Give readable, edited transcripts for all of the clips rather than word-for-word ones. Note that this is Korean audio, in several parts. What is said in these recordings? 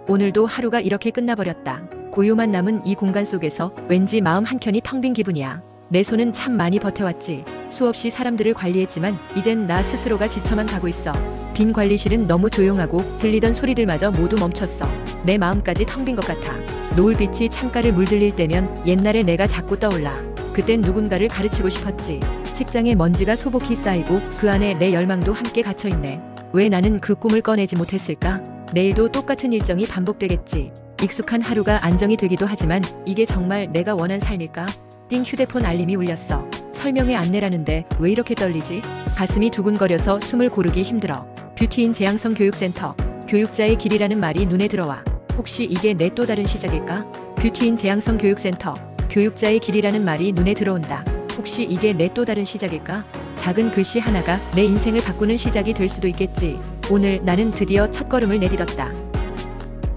오늘도 하루가 이렇게 끝나버렸다. 고요만 남은 이 공간 속에서 왠지 마음 한켠이 텅 빈 기분이야. 내 손은 참 많이 버텨왔지. 수없이 사람들을 관리했지만 이젠 나 스스로가 지쳐만 가고 있어. 빈 관리실은 너무 조용하고 들리던 소리들마저 모두 멈췄어. 내 마음까지 텅 빈 것 같아. 노을빛이 창가를 물들릴 때면 옛날에 내가 자꾸 떠올라. 그땐 누군가를 가르치고 싶었지. 책장에 먼지가 소복히 쌓이고 그 안에 내 열망도 함께 갇혀있네. 왜 나는 그 꿈을 꺼내지 못했을까? 내일도 똑같은 일정이 반복되겠지. 익숙한 하루가 안정이 되기도 하지만 이게 정말 내가 원한 삶일까? 띵 휴대폰 알림이 울렸어. 설명회 안내라는데 왜 이렇게 떨리지? 가슴이 두근거려서 숨을 고르기 힘들어. 뷰티인 재양성 교육센터. 교육자의 길이라는 말이 눈에 들어와. 혹시 이게 내 또 다른 시작일까? 뷰티인 재양성 교육센터. 교육자의 길이라는 말이 눈에 들어온다. 혹시 이게 내 또 다른 시작일까? 작은 글씨 하나가 내 인생을 바꾸는 시작이 될 수도 있겠지. 오늘 나는 드디어 첫걸음을 내딛었다.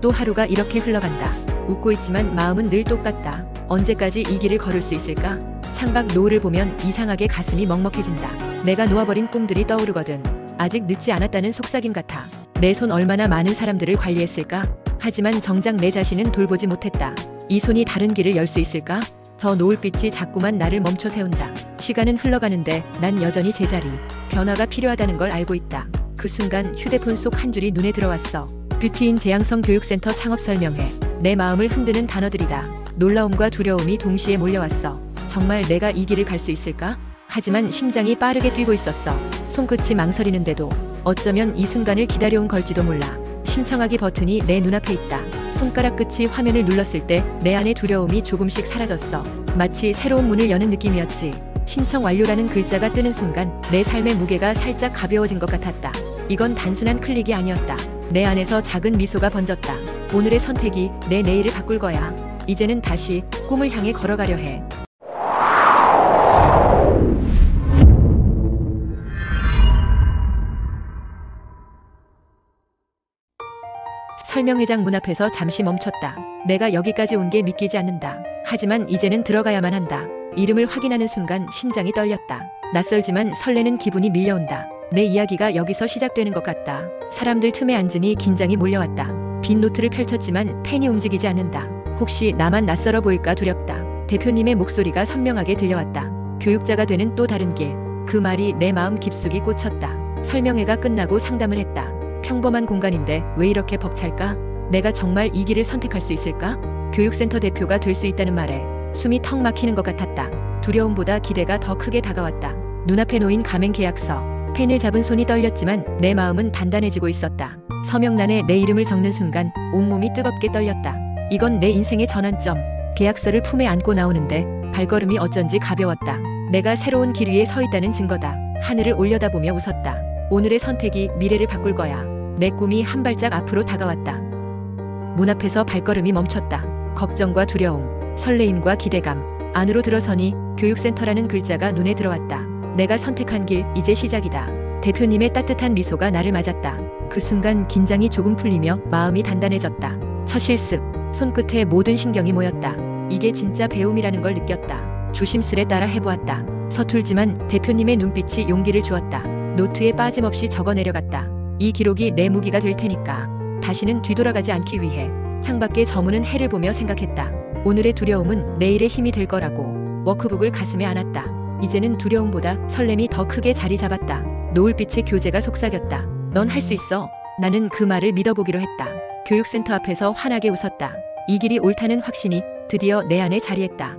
또 하루가 이렇게 흘러간다. 웃고 있지만 마음은 늘 똑같다. 언제까지 이 길을 걸을 수 있을까? 창밖 노을을 보면 이상하게 가슴이 먹먹해진다. 내가 놓아버린 꿈들이 떠오르거든. 아직 늦지 않았다는 속삭임 같아. 내 손 얼마나 많은 사람들을 관리했을까? 하지만 정작 내 자신은 돌보지 못했다. 이 손이 다른 길을 열 수 있을까? 저 노을빛이 자꾸만 나를 멈춰 세운다. 시간은 흘러가는데 난 여전히 제자리. 변화가 필요하다는 걸 알고 있다. 그 순간 휴대폰 속 한 줄이 눈에 들어왔어. 뷰티인 재양성 교육센터 창업 설명회. 내 마음을 흔드는 단어들이다. 놀라움과 두려움이 동시에 몰려왔어. 정말 내가 이 길을 갈 수 있을까? 하지만 심장이 빠르게 뛰고 있었어. 손끝이 망설이는데도 어쩌면 이 순간을 기다려온 걸지도 몰라. 신청하기 버튼이 내 눈앞에 있다. 손가락 끝이 화면을 눌렀을 때 내 안의 두려움이 조금씩 사라졌어. 마치 새로운 문을 여는 느낌이었지. 신청 완료라는 글자가 뜨는 순간 내 삶의 무게가 살짝 가벼워진 것 같았다. 이건 단순한 클릭이 아니었다. 내 안에서 작은 미소가 번졌다. 오늘의 선택이 내 내일을 바꿀 거야. 이제는 다시 꿈을 향해 걸어가려 해. 설명회장 문 앞에서 잠시 멈췄다. 내가 여기까지 온 게 믿기지 않는다. 하지만 이제는 들어가야만 한다. 이름을 확인하는 순간 심장이 떨렸다. 낯설지만 설레는 기분이 밀려온다. 내 이야기가 여기서 시작되는 것 같다. 사람들 틈에 앉으니 긴장이 몰려왔다. 빈 노트를 펼쳤지만 펜이 움직이지 않는다. 혹시 나만 낯설어 보일까 두렵다. 대표님의 목소리가 선명하게 들려왔다. 교육자가 되는 또 다른 길. 그 말이 내 마음 깊숙이 꽂혔다. 설명회가 끝나고 상담을 했다. 평범한 공간인데 왜 이렇게 벅찰까? 내가 정말 이 길을 선택할 수 있을까? 교육센터 대표가 될 수 있다는 말에 숨이 턱 막히는 것 같았다. 두려움보다 기대가 더 크게 다가왔다. 눈앞에 놓인 가맹 계약서. 펜을 잡은 손이 떨렸지만 내 마음은 단단해지고 있었다. 서명란에 내 이름을 적는 순간 온몸이 뜨겁게 떨렸다. 이건 내 인생의 전환점. 계약서를 품에 안고 나오는데 발걸음이 어쩐지 가벼웠다. 내가 새로운 길 위에 서 있다는 증거다. 하늘을 올려다보며 웃었다. 오늘의 선택이 미래를 바꿀 거야. 내 꿈이 한 발짝 앞으로 다가왔다. 문 앞에서 발걸음이 멈췄다. 걱정과 두려움, 설레임과 기대감. 안으로 들어서니 교육센터라는 글자가 눈에 들어왔다. 내가 선택한 길, 이제 시작이다. 대표님의 따뜻한 미소가 나를 맞았다. 그 순간 긴장이 조금 풀리며 마음이 단단해졌다. 첫 실습, 손끝에 모든 신경이 모였다. 이게 진짜 배움이라는 걸 느꼈다. 조심스레 따라 해보았다. 서툴지만 대표님의 눈빛이 용기를 주었다. 노트에 빠짐없이 적어 내려갔다. 이 기록이 내 무기가 될 테니까. 다시는 뒤돌아가지 않기 위해. 창밖에 저무는 해를 보며 생각했다. 오늘의 두려움은 내일의 힘이 될 거라고. 워크북을 가슴에 안았다. 이제는 두려움보다 설렘이 더 크게 자리 잡았다. 노을빛의 교재가 속삭였다. 넌 할 수 있어. 나는 그 말을 믿어보기로 했다. 교육센터 앞에서 환하게 웃었다. 이 길이 옳다는 확신이 드디어 내 안에 자리했다.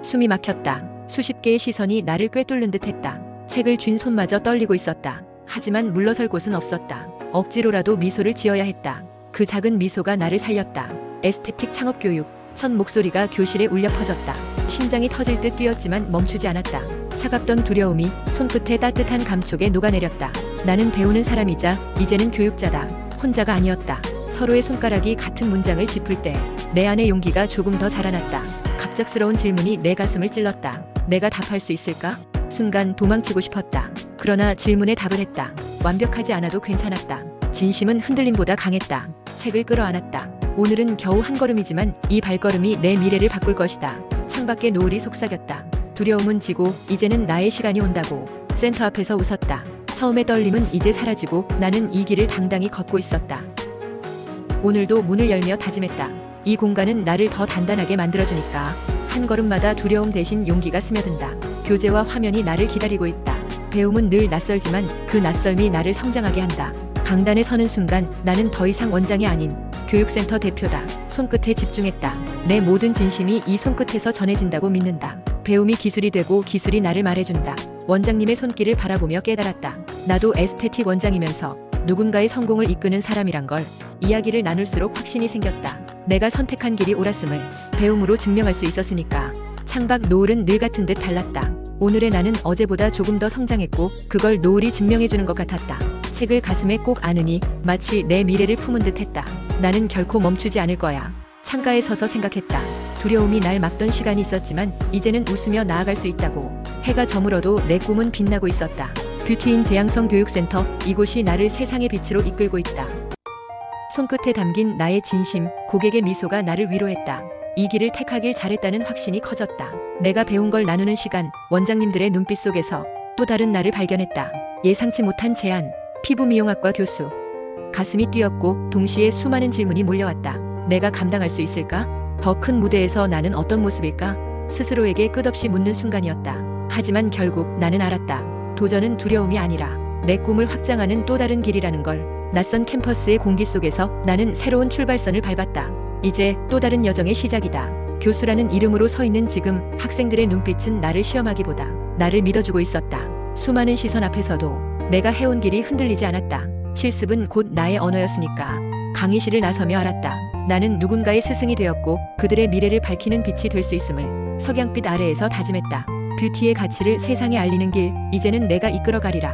숨이 막혔다. 수십 개의 시선이 나를 꿰뚫는 듯했다. 책을 쥔 손마저 떨리고 있었다. 하지만 물러설 곳은 없었다. 억지로라도 미소를 지어야 했다. 그 작은 미소가 나를 살렸다. 에스테틱 창업교육. 첫 목소리가 교실에 울려 퍼졌다. 심장이 터질 듯 뛰었지만 멈추지 않았다. 차갑던 두려움이 손끝에 따뜻한 감촉에 녹아내렸다. 나는 배우는 사람이자 이제는 교육자다. 혼자가 아니었다. 서로의 손가락이 같은 문장을 짚을 때 내 안의 용기가 조금 더 자라났다. 갑작스러운 질문이 내 가슴을 찔렀다. 내가 답할 수 있을까? 순간 도망치고 싶었다. 그러나 질문에 답을 했다. 완벽하지 않아도 괜찮았다. 진심은 흔들림보다 강했다. 책을 끌어안았다. 오늘은 겨우 한 걸음이지만 이 발걸음이 내 미래를 바꿀 것이다. 창밖에 노을이 속삭였다. 두려움은 지고 이제는 나의 시간이 온다고. 센터 앞에서 웃었다. 처음의 떨림은 이제 사라지고 나는 이 길을 당당히 걷고 있었다. 오늘도 문을 열며 다짐했다. 이 공간은 나를 더 단단하게 만들어주니까. 한 걸음마다 두려움 대신 용기가 스며든다. 교재와 화면이 나를 기다리고 있다. 배움은 늘 낯설지만 그 낯설미 나를 성장하게 한다. 강단에 서는 순간 나는 더 이상 원장이 아닌 교육센터 대표다. 손끝에 집중했다. 내 모든 진심이 이 손끝에서 전해진다고 믿는다. 배움이 기술이 되고 기술이 나를 말해준다. 원장님의 손길을 바라보며 깨달았다. 나도 에스테틱 원장이면서 누군가의 성공을 이끄는 사람이란 걸. 이야기를 나눌수록 확신이 생겼다. 내가 선택한 길이 옳았음을 배움으로 증명할 수 있었으니까. 창밖 노을은 늘 같은 듯 달랐다. 오늘의 나는 어제보다 조금 더 성장했고 그걸 노을이 증명해주는 것 같았다. 책을 가슴에 꼭 안으니 마치 내 미래를 품은 듯 했다. 나는 결코 멈추지 않을 거야. 창가에 서서 생각했다. 두려움이 날 막던 시간이 있었지만 이제는 웃으며 나아갈 수 있다고. 해가 저물어도 내 꿈은 빛나고 있었다. 뷰티인 재양성 교육센터, 이곳이 나를 세상의 빛으로 이끌고 있다. 손끝에 담긴 나의 진심, 고객의 미소가 나를 위로했다. 이 길을 택하길 잘했다는 확신이 커졌다. 내가 배운 걸 나누는 시간, 원장님들의 눈빛 속에서 또 다른 나를 발견했다. 예상치 못한 제안, 피부 미용학과 교수. 가슴이 뛰었고 동시에 수많은 질문이 몰려왔다. 내가 감당할 수 있을까? 더 큰 무대에서 나는 어떤 모습일까? 스스로에게 끝없이 묻는 순간이었다. 하지만 결국 나는 알았다. 도전은 두려움이 아니라 내 꿈을 확장하는 또 다른 길이라는 걸. 낯선 캠퍼스의 공기 속에서 나는 새로운 출발선을 밟았다. 이제 또 다른 여정의 시작이다. 교수라는 이름으로 서 있는 지금 학생들의 눈빛은 나를 시험하기보다 나를 믿어주고 있었다. 수많은 시선 앞에서도 내가 해온 길이 흔들리지 않았다. 실습은 곧 나의 언어였으니까. 강의실을 나서며 알았다. 나는 누군가의 스승이 되었고 그들의 미래를 밝히는 빛이 될 수 있음을. 석양빛 아래에서 다짐했다. 뷰티의 가치를 세상에 알리는 길, 이제는 내가 이끌어가리라.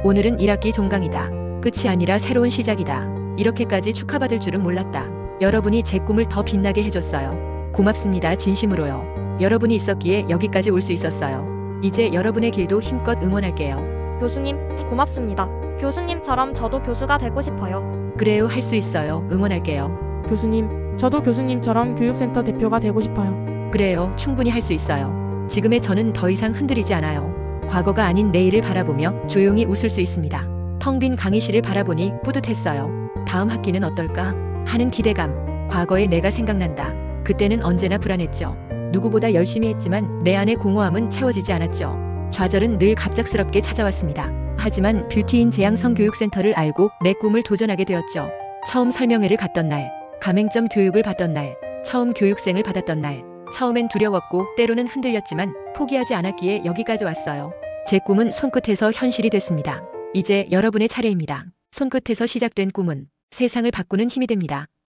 오늘은 1학기 종강이다. 끝이 아니라 새로운 시작이다. 이렇게까지 축하받을 줄은 몰랐다. 여러분이 제 꿈을 더 빛나게 해줬어요. 고맙습니다. 진심으로요. 여러분이 있었기에 여기까지 올 수 있었어요. 이제 여러분의 길도 힘껏 응원할게요. 교수님, 고맙습니다. 교수님처럼 저도 교수가 되고 싶어요. 그래요, 할 수 있어요. 응원할게요. 교수님, 저도 교수님처럼 교육센터 대표가 되고 싶어요. 그래요, 충분히 할 수 있어요. 지금의 저는 더 이상 흔들리지 않아요. 과거가 아닌 내일을 바라보며 조용히 웃을 수 있습니다. 텅 빈 강의실을 바라보니 뿌듯했어요. 다음 학기는 어떨까 하는 기대감. 과거의 내가 생각난다. 그때는 언제나 불안했죠. 누구보다 열심히 했지만 내 안의 공허함은 채워지지 않았죠. 좌절은 늘 갑작스럽게 찾아왔습니다. 하지만 뷰티인 재양성 교육센터를 알고 내 꿈을 도전하게 되었죠. 처음 설명회를 갔던 날, 가맹점 교육을 받던 날, 처음 교육생을 받았던 날. 처음엔 두려웠고 때로는 흔들렸지만 포기하지 않았기에 여기까지 왔어요. 제 꿈은 손끝에서 현실이 됐습니다. 이제 여러분의 차례입니다. 손끝에서 시작된 꿈은 세상을 바꾸는 힘이 됩니다.